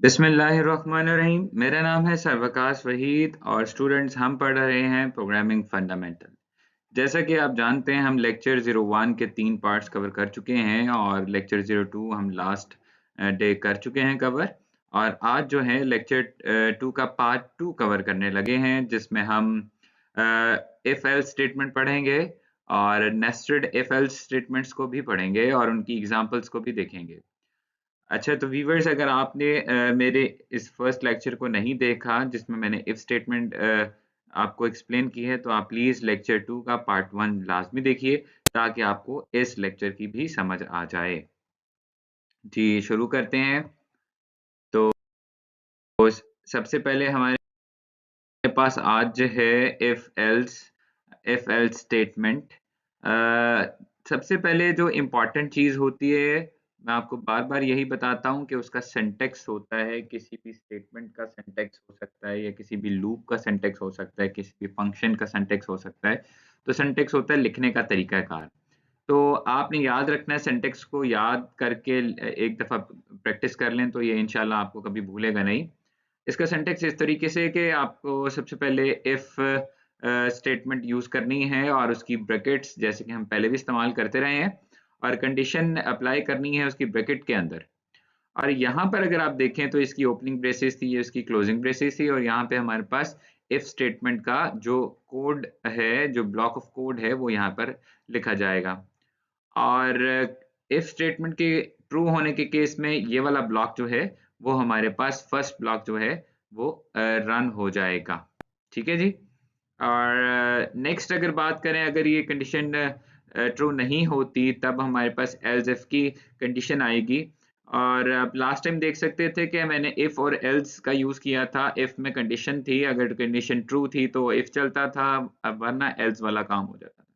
बिस्मिल्लाहिर्रहमानिर्रहीम। मेरा नाम है सरवकाश वहीद और स्टूडेंट्स हम पढ़ रहे हैं प्रोग्रामिंग फंडामेंटल। जैसा कि आप जानते हैं हम लेक्चर 01 के 3 पार्ट्स कवर कर चुके हैं और लेक्चर 02 हम लास्ट डे कर चुके हैं कवर। और आज जो है लेक्चर 2 का पार्ट 2 कवर करने लगे हैं जिसमें हम इफ एल्स स्टेटमेंट पढ़ेंगे और नेस्टेड इफ एल्स स्टेटमेंट्स को भी पढ़ेंगे और उनकी एग्जांपल्स को भी देखेंगे। अच्छा, तो व्यूअर्स अगर आपने मेरे इस फर्स्ट लेक्चर को नहीं देखा जिसमें मैंने इफ स्टेटमेंट आपको एक्सप्लेन की है, तो आप प्लीज़ लेक्चर 2 का पार्ट 1 लाज़मी देखिए ताकि आपको इस लेक्चर की भी समझ आ जाए। जी, शुरू करते हैं। तो सबसे पहले हमारे पास आज जो है इफ एल्स स्टेटमेंट। सबसे पहले जो इम्पोर्टेंट चीज़ होती है, मैं आपको बार-बार यही बताता हूँ कि उसका सिंटैक्स होता है, किसी भी स्टेटमेंट का सिंटैक्स हो सकता है या किसी भी लूप का सिंटैक्स हो सकता है, किसी भी फंक्शन का सिंटैक्स हो सकता है। तो सिंटैक्स होता है लिखने का तरीकाकार। तो आपने याद रखना है, सिंटैक्स को याद करके एक दफ़ा प्रैक्टिस कर लें तो ये इंशाल्लाह आपको कभी भूलेगा नहीं। इसका सिंटैक्स इस तरीके से कि आपको सबसे पहले इफ स्टेटमेंट यूज़ करनी है और उसकी ब्रैकेट्स जैसे कि हम पहले भी इस्तेमाल करते रहे हैं और कंडीशन अप्लाई करनी है उसकी ब्रैकेट के अंदर। और यहाँ पर अगर आप देखें तो इसकी ओपनिंग ब्रेसेस थी, ये इसकी क्लोजिंग ब्रेसेस थी और यहाँ पे हमारे पास इफ स्टेटमेंट का जो कोड है, जो ब्लॉक ऑफ कोड है वो यहाँ पर लिखा जाएगा। और इफ स्टेटमेंट के ट्रू होने के केस में ये वाला ब्लॉक जो है वो हमारे पास फर्स्ट ब्लॉक जो है वो रन हो जाएगा। ठीक है जी। और नेक्स्ट अगर बात करें, अगर ये कंडीशन ट्रू नहीं होती तब हमारे पास एल्स इफ की कंडीशन आएगी। और आप लास्ट टाइम देख सकते थे कि मैंने इफ और एल्स का यूज किया था। इफ में कंडीशन थी, अगर कंडीशन ट्रू थी तो इफ चलता था, अब वरना एल्स वाला काम हो जाता था।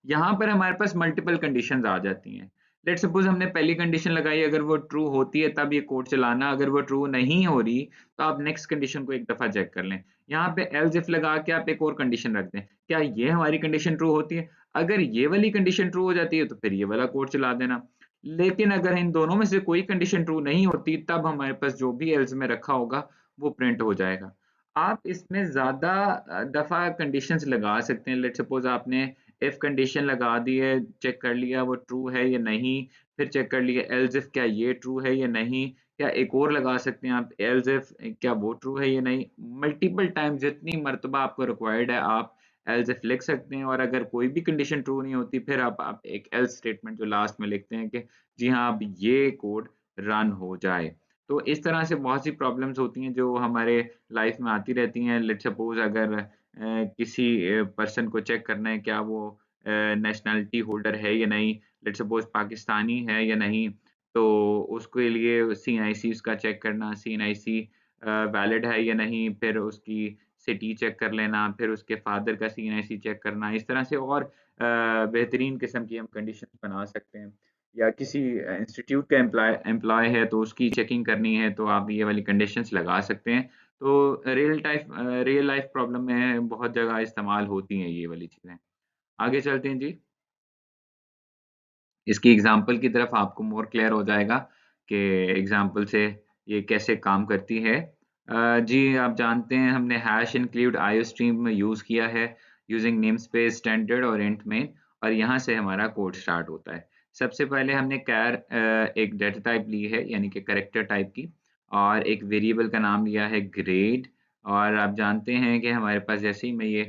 यहाँ पर हमारे पास मल्टीपल कंडीशंस आ जाती हैं। लेट्स सपोज हमने पहली कंडीशन लगाई, अगर वो ट्रू होती है तब ये कोड चलाना, अगर वो ट्रू नहीं हो रही तो आप नेक्स्ट कंडीशन को एक दफा चेक कर लें। यहाँ पे एल्स इफ लगा के आप एक और कंडीशन रख दें, क्या ये हमारी कंडीशन ट्रू होती है? अगर ये वाली कंडीशन ट्रू हो जाती है तो फिर ये वाला कोड चला देना। लेकिन अगर इन दोनों में से कोई कंडीशन ट्रू नहीं होती तब हमारे पास जो भी एल्स में रखा होगा वो प्रिंट हो जाएगा। आप इसमें ज्यादा दफा कंडीशंस लगा सकते हैं। लेट्स सपोज आपने इफ कंडीशन लगा दी है, चेक कर लिया वो ट्रू है या नहीं, फिर चेक कर लिया एल्स इफ क्या ये ट्रू है या नहीं, या एक और लगा सकते हैं आप एल्स इफ क्या वो ट्रू है या नहीं। मल्टीपल टाइम जितनी मर्तबा आपको रिक्वायर्ड है आप एल्स इफ लिख सकते हैं। और अगर कोई भी कंडीशन ट्रू नहीं होती फिर आप एक एल्स स्टेटमेंट जो लास्ट में लिखते हैं कि जी हाँ अब ये कोड रन हो जाए। तो इस तरह से बहुत सी प्रॉब्लम्स होती हैं जो हमारे लाइफ में आती रहती हैं। लेट्स सपोज अगर किसी पर्सन को चेक करना है क्या वो नेशनैलिटी होल्डर है या नहीं, लेट्स सपोज पाकिस्तानी है या नहीं, तो उसके लिए सीएनआईसी उसका चेक करना, सीएनआईसी वैलिड है या नहीं, फिर उसकी सिटी चेक कर लेना, फिर उसके फादर का सीएनआईसी चेक करना। इस तरह से और बेहतरीन किस्म की हम कंडीशंस बना सकते हैं। या किसी इंस्टीट्यूट का एम्प्लॉय है तो उसकी चेकिंग करनी है तो आप ये वाली कंडीशंस लगा सकते हैं। तो रियल लाइफ प्रॉब्लम में बहुत जगह इस्तेमाल होती हैं ये वाली चीज़ें। आगे चलते हैं जी। इसकी एग्ज़ाम्पल की तरफ आपको मोर क्लियर हो जाएगा कि एग्ज़ाम्पल से ये कैसे काम करती है। जी आप जानते हैं हमने हैश इंक्लूड आईओस्ट्रीम में यूज़ किया है यूजिंग नेमस्पेस स्टैंडर्ड और इंट में, और यहाँ से हमारा कोड स्टार्ट होता है। सबसे पहले हमने एक डेटा टाइप ली है यानी कि कैरेक्टर टाइप की, और एक वेरिएबल का नाम लिया है ग्रेड। और आप जानते हैं कि हमारे पास जैसे ही मैं ये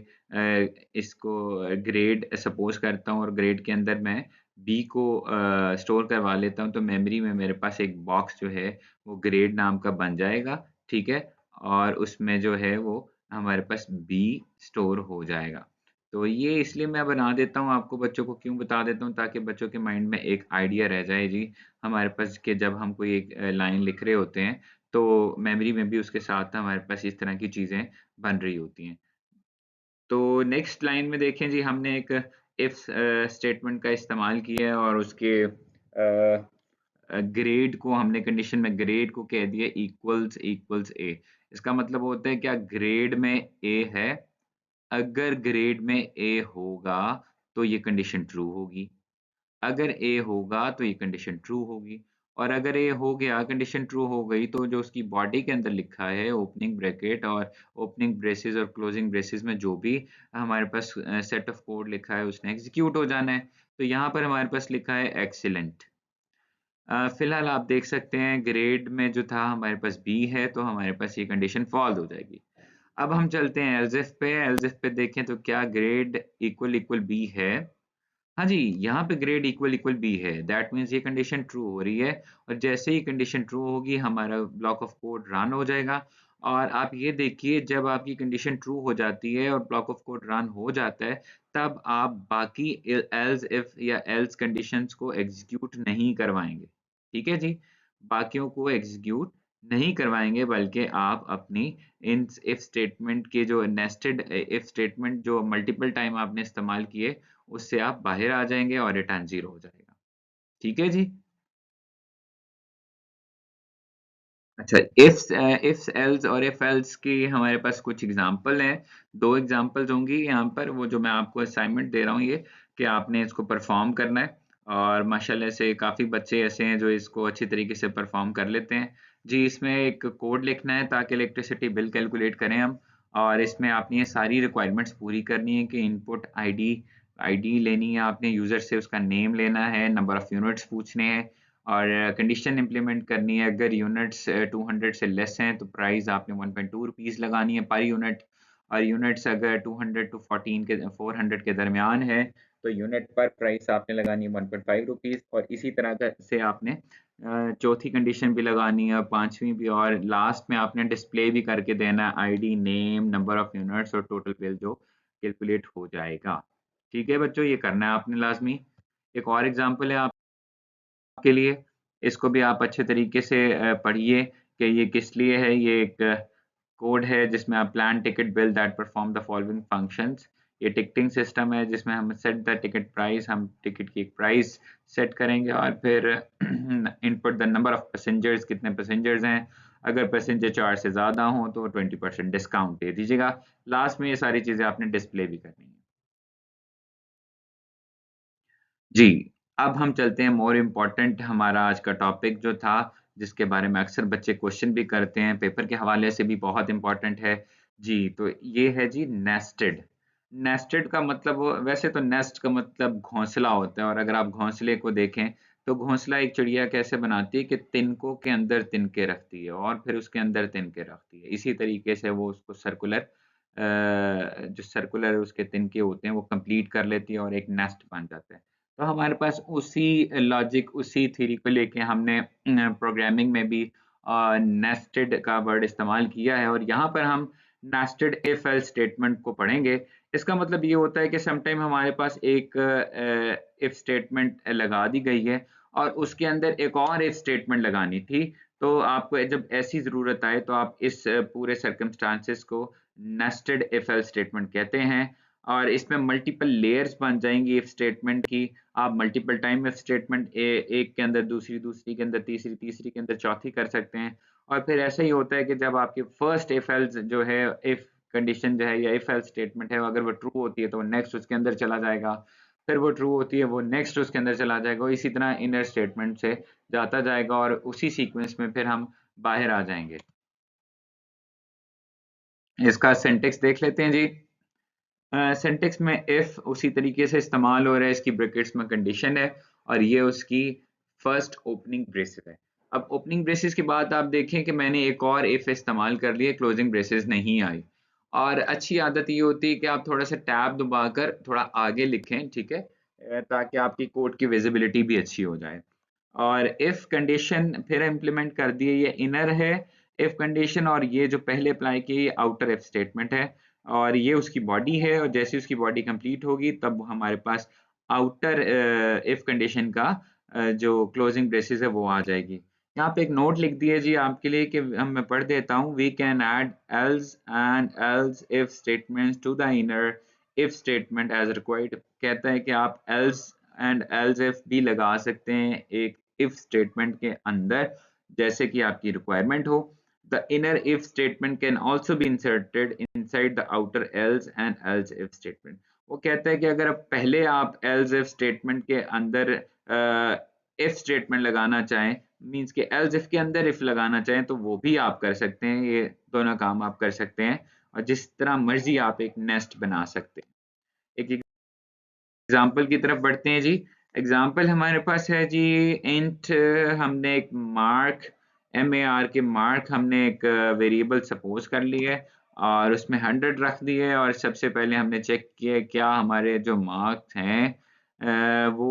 इसको ग्रेड सपोज़ करता हूँ और ग्रेड के अंदर मैं बी को स्टोर करवा लेता हूँ तो मेमोरी में मेरे पास एक बॉक्स जो है वो ग्रेड नाम का बन जाएगा, ठीक है? और उसमें जो है वो हमारे पास बी स्टोर हो जाएगा। तो ये इसलिए मैं बना देता हूँ, आपको बच्चों को क्यों बता देता हूँ ताकि बच्चों के माइंड में एक आइडिया रह जाए जी हमारे पास कि जब हम कोई एक लाइन लिख रहे होते हैं तो मेमोरी में भी उसके साथ हमारे पास इस तरह की चीज़ें बन रही होती हैं। तो नेक्स्ट लाइन में देखें जी, हमने एक इफ स्टेटमेंट का इस्तेमाल किया है और उसके ग्रेड को हमने कंडीशन में ग्रेड को कह दिया इक्वल्स इक्वल्स ए। इसका मतलब होता है क्या ग्रेड में ए है, अगर ग्रेड में ए होगा तो ये कंडीशन ट्रू होगी, अगर ए होगा तो ये कंडीशन ट्रू होगी। और अगर ये हो गया, कंडीशन ट्रू हो गई, तो जो उसकी बॉडी के अंदर लिखा है ओपनिंग ब्रैकेट और ओपनिंग ब्रेसेस और क्लोजिंग ब्रेसेस में जो भी हमारे पास सेट ऑफ कोड लिखा है उसने एग्जीक्यूट हो जाना है। तो यहाँ पर हमारे पास लिखा है एक्सीलेंट। फिलहाल आप देख सकते हैं ग्रेड में जो था हमारे पास बी है, तो हमारे पास ये कंडीशन फॉल्स हो जाएगी। अब हम चलते हैं एल्स इफ पे। एल्स इफ पे देखें तो क्या ग्रेड इक्वल इक्वल बी है? हाँ जी, यहाँ पे ग्रेड इक्वल इक्वल बी है। दैट मीन्स ये कंडीशन ट्रू हो रही है, और जैसे ही कंडीशन ट्रू होगी हमारा ब्लॉक ऑफ कोड रन हो जाएगा। और आप ये देखिए, जब आपकी कंडीशन ट्रू हो जाती है और ब्लॉक ऑफ कोड रन हो जाता है, तब आप बाकी एल्स इफ या एल्स कंडीशंस को एग्जीक्यूट नहीं करवाएंगे। ठीक है जी, बाकियों को एग्जीक्यूट नहीं करवाएंगे, बल्कि आप अपनी इन इफ स्टेटमेंट के जो नेस्टेड इफ स्टेटमेंट जो मल्टीपल टाइम आपने इस्तेमाल किए, उससे आप बाहर आ जाएँगे और रिटर्न 0 हो जाएगा। ठीक है जी? अच्छा, इफ्स, एल्स और इफ एल्स की हमारे पास कुछ एग्ज़ाम्पल हैं। 2 एग्ज़ाम्पल्स होंगी यहाँ पर, वो जो मैं आपको असाइनमेंट दे रहा हूँ ये, कि आपने इसको परफ़ॉर्म करना है। और माशाल्लाह से काफ़ी बच्चे ऐसे हैं जो इसको अच्छी तरीके से परफ़ॉर्म कर लेते हैं। जी, इसमें एक कोड लिखना है ताकि इलेक्ट्रिसिटी बिल कैलकुलेट करें हम, और इसमें आपने ये सारी रिक्वायरमेंट्स पूरी करनी है कि इनपुट आईडी आईडी लेनी है आपने, यूज़र से उसका नेम लेना है, नंबर ऑफ़ यूनिट्स पूछने हैं, और कंडीशन इम्प्लीमेंट करनी है। अगर यूनिट्स 200 से लेस हैं तो प्राइस आपने 1.2 रुपीस लगानी है पर यूनिट, और यूनिट्स अगर 200 टू 14 के 400 के दरमियान है तो यूनिट पर प्राइस आपने लगानी है 1.5 रुपीस। और इसी तरह से आपने चौथी कंडीशन भी लगानी है, पांचवी भी, और लास्ट में आपने डिस्प्ले भी करके देना है ID, name, number of units और टोटल बिल जो कैलकुलेट हो जाएगा। ठीक है बच्चों, ये करना है आपने लाजमी। एक और एग्जांपल है के लिए, इसको भी आप अच्छे तरीके से पढ़िए कि ये किस लिए है। ये एक कोड है जिसमें आप plan ticket bill that perform the following functions. ये टिकटिंग सिस्टम है जिसमें हम सेट द टिकट प्राइस, हम टिकट की एक प्राइस सेट करेंगे, और फिर input the number of passengers, कितने पैसेंजर्स हैं। अगर पैसेंजर 4 से ज़्यादा हों तो 20% डिस्काउंट दे दीजिएगा। लास्ट में ये सारी चीज़ें आपने डिस्प्ले भी करनी है। जी, अब हम चलते हैं मोर इम्पोर्टेंट, हमारा आज का टॉपिक जो था, जिसके बारे में अक्सर बच्चे क्वेश्चन भी करते हैं, पेपर के हवाले से भी बहुत इम्पोर्टेंट है। जी, तो ये है जी नेस्टेड। नेस्टेड का मतलब, वैसे तो नेस्ट का मतलब घोंसला होता है, और अगर आप घोंसले को देखें, तो घोंसला एक चिड़िया कैसे बनाती है कि तिनकों के अंदर तिनके रखती है और फिर उसके अंदर तिनके रखती है। इसी तरीके से वो उसको सर्कुलर जो सर्कुलर उसके तिनके होते हैं, वो कंप्लीट कर लेती है और एक नेस्ट बन जाता है। तो हमारे पास उसी लॉजिक, उसी थ्योरी को लेके हमने प्रोग्रामिंग में भी नेस्टेड का वर्ड इस्तेमाल किया है, और यहाँ पर हम नेस्टेड इफ एल्स स्टेटमेंट को पढ़ेंगे। इसका मतलब ये होता है कि समटाइम हमारे पास एक इफ स्टेटमेंट लगा दी गई है और उसके अंदर एक और इफ स्टेटमेंट लगानी थी। तो आपको जब ऐसी ज़रूरत आए तो आप इस पूरे सर्कमस्टांसेस को नेस्टेड इफ एल्स स्टेटमेंट कहते हैं, और इसमें मल्टीपल लेयर्स बन जाएंगी इफ स्टेटमेंट की। आप मल्टीपल टाइम इफ स्टेटमेंट एक के अंदर दूसरी, दूसरी के अंदर तीसरी, तीसरी के अंदर चौथी कर सकते हैं। और फिर ऐसा ही होता है कि जब आपकी फर्स्ट इफ एल्स जो है, इफ कंडीशन जो है या इफ एल्स स्टेटमेंट है, अगर वो ट्रू होती है तो नेक्स्ट उसके अंदर चला जाएगा, फिर वो ट्रू होती है वो नेक्स्ट उसके अंदर चला जाएगा, इसी तरह इनर स्टेटमेंट से जाता जाएगा, और उसी सीक्वेंस में फिर हम बाहर आ जाएंगे। इसका सिंटेक्स देख लेते हैं जी। सिंटेक्स में इफ उसी तरीके से इस्तेमाल हो रहा है, इसकी ब्रैकेट्स में कंडीशन है, और ये उसकी फर्स्ट ओपनिंग ब्रेसेस है। अब ओपनिंग ब्रेसेस के बाद आप देखें कि मैंने एक और इफ इस्तेमाल कर लिया, क्लोजिंग ब्रेसेस नहीं आई। और अच्छी आदत ये होती है कि आप थोड़ा सा टैब दबाकर थोड़ा आगे लिखें, ठीक है, ताकि आपकी कोड की विजिबिलिटी भी अच्छी हो जाए। और इफ कंडीशन फिर इम्प्लीमेंट कर दिए, ये इनर है इफ कंडीशन, और ये जो पहले अप्लाई की ये आउटर इफ स्टेटमेंट है, और ये उसकी बॉडी है, और जैसे उसकी बॉडी कंप्लीट होगी तब हमारे पास आउटर इफ कंडीशन का जो क्लोजिंग ब्रेसेस है वो आ जाएगी। यहाँ पे एक नोट लिख दिए जी आपके लिए कि हम, मैं पढ़ देता हूँ। We can add else and else if statements to the inner if statement as required. कहता है कि आप एल्स एंड एल्स इफ भी लगा सकते हैं एक इफ स्टेटमेंट के अंदर, जैसे कि आपकी रिक्वायरमेंट हो। The inner if statement can also be inserted inside the outer else and else if statement। वो कहता है कि अगर अब पहले आप else if statement के अंदर इफ स्टेटमेंट लगाना चाहें, मीन्स के एल्स इफ के अंदर इफ लगाना चाहें तो वो भी आप कर सकते हैं। ये दोनों काम आप कर सकते हैं और जिस तरह मर्जी आप एक नेस्ट बना सकते हैं। एक एग्जाम्पल की तरफ बढ़ते हैं जी। एग्जाम्पल हमारे पास है जी, इंट हमने एक मार्क MAR के मार्क हमने एक वेरिएबल सपोज कर लिया है और उसमें 100 रख दिए और सबसे पहले हमने चेक किया क्या हमारे जो मार्क्स हैं वो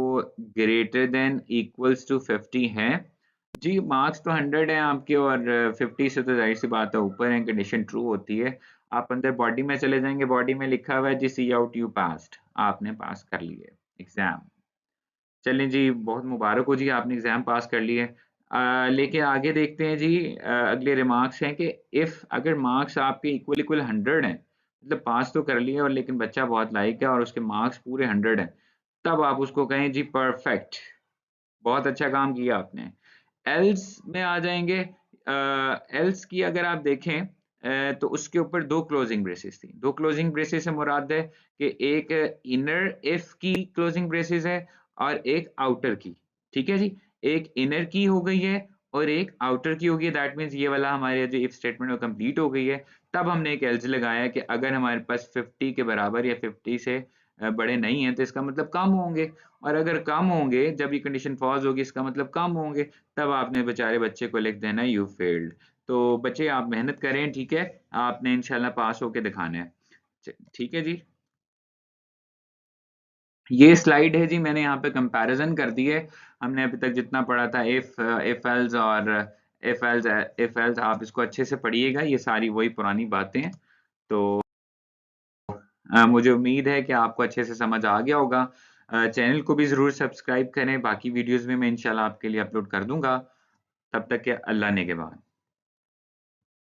ग्रेटर देन इक्वल्स टू 50 हैं। जी मार्क्स तो 100 है आपके और 50 से तो जाहिर सी बात है ऊपर है, कंडीशन ट्रू होती है। आप अंदर बॉडी में चले जाएंगे, बॉडी में लिखा हुआ है जी सी आउट यू पास्ड, आपने पास कर लिए एग्जाम। चलें जी, बहुत मुबारक हो जी, आपने एग्जाम पास कर लिए। लेके आगे देखते हैं जी। अगले रिमार्क्स हैं कि इफ अगर मार्क्स आपके इक्वल इक्वल 100 हैं, मतलब पास तो कर लिए और लेकिन बच्चा बहुत लाइक है और उसके मार्क्स पूरे 100 हैं, तब आप उसको कहें जी परफेक्ट, बहुत अच्छा काम किया आपने। एल्स में आ जाएंगे। एल्स की अगर आप देखें तो उसके ऊपर दो क्लोजिंग ब्रेसेस थी। दो क्लोजिंग ब्रेसेस से मुराद है कि एक इनर इफ की क्लोजिंग ब्रेसेस है और एक आउटर की। ठीक है जी, एक इनर की हो गई है और एक आउटर की हो गई है। दैट मीन्स ये वाला हमारे जो इफ स्टेटमेंट वो कंप्लीट हो गई है। तब हमने एक एल्स लगाया कि अगर हमारे पास 50 के बराबर या 50 से बड़े नहीं हैं तो इसका मतलब कम होंगे, और अगर कम होंगे जब ये कंडीशन फॉल्स होगी इसका मतलब कम होंगे, तब आपने बेचारे बच्चे को लिख देना यू फेल्ड। तो बच्चे आप मेहनत करें, ठीक है, आपने इंशाल्लाह पास होके दिखाना है। ठीक है जी, ये स्लाइड है जी, मैंने यहाँ पे कंपैरिजन कर दी है। हमने अभी तक जितना पढ़ा था इफ एल्स और इफ एल्स आप इसको अच्छे से पढ़िएगा, ये सारी वही पुरानी बातें हैं। तो मुझे उम्मीद है कि आपको अच्छे से समझ आ गया होगा। चैनल को भी ज़रूर सब्सक्राइब करें, बाकी वीडियोस भी मैं इंशाल्लाह आपके लिए अपलोड कर दूंगा। तब तक के अल्लाह ने के बाद।